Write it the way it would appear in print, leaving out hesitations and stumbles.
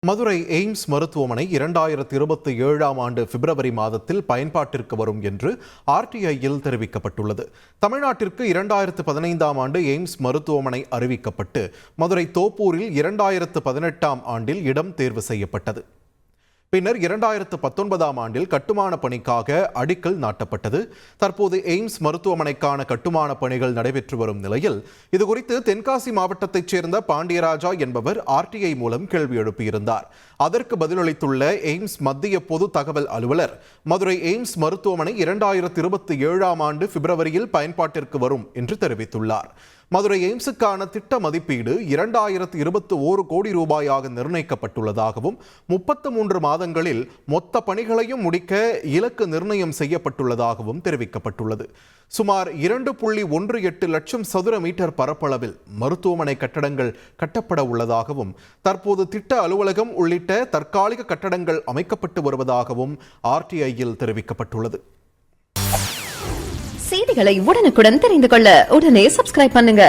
Madurai AIIMS மருத்துவமனை 2027ஆம் ஆண்டு பிப்ரவரி மாதத்தில் பயன்பாட்டிற்கு வரும் என்று ஆர்டிஐயில் தெரிவிக்கப்பட்டுள்ளது. தமிழ்நாட்டிற்கு 2015ஆம் ஆண்டு எய்ம்ஸ் மருத்துவமனை அறிவிக்கப்பட்டு மதுரை தோப்பூரில் 2018ஆம் ஆண்டில் இடம் தேர்வு செய்யப்பட்டது. பின்னர் 2019ஆம் ஆண்டில் கட்டுமான பணிக்காக அடிக்கல் நாட்டப்பட்டது. தற்போது எய்ம்ஸ் மருத்துவமனைக்கான கட்டுமான பணிகள் நடைபெற்று வரும் நிலையில் இதுகுறித்து தென்காசி மாவட்டத்தைச் சேர்ந்த பாண்டியராஜா என்பவர் ஆர்டிஐ மூலம் கேள்வி எழுப்பியிருந்தார். அதற்கு பதிலளித்துள்ள எய்ம்ஸ் மத்திய பொது தகவல் அலுவலர், மதுரை எய்ம்ஸ் மருத்துவமனை 2027ஆம் ஆண்டு பிப்ரவரியில் பயன்பாட்டிற்கு வரும் என்று தெரிவித்துள்ளார். மதுரை எய்ம்ஸுக்கான திட்ட மதிப்பீடு 2021 கோடி ரூபாயாக நிர்ணயிக்கப்பட்டுள்ளதாகவும் 33 மாதங்களில் மொத்த பணிகளையும் முடிக்க இலக்கு நிர்ணயம் செய்யப்பட்டுள்ளதாகவும் தெரிவிக்கப்பட்டுள்ளது. சுமார் 2.18 லட்சம் சதுர மீட்டர் பரப்பளவில் மருத்துவமனை கட்டடங்கள் கட்டப்பட உள்ளதாகவும் தற்போது திட்ட அலுவலகம் உள்ளிட்ட தற்காலிக கட்டடங்கள் அமைக்கப்பட்டு வருவதாகவும் ஆர்டிஐயில் தெரிவிக்கப்பட்டுள்ளது. செய்திகளை உடனுக்குடன் தெரிந்து கொள்ள உடனே சப்ஸ்கிரைப் பண்ணுங்க.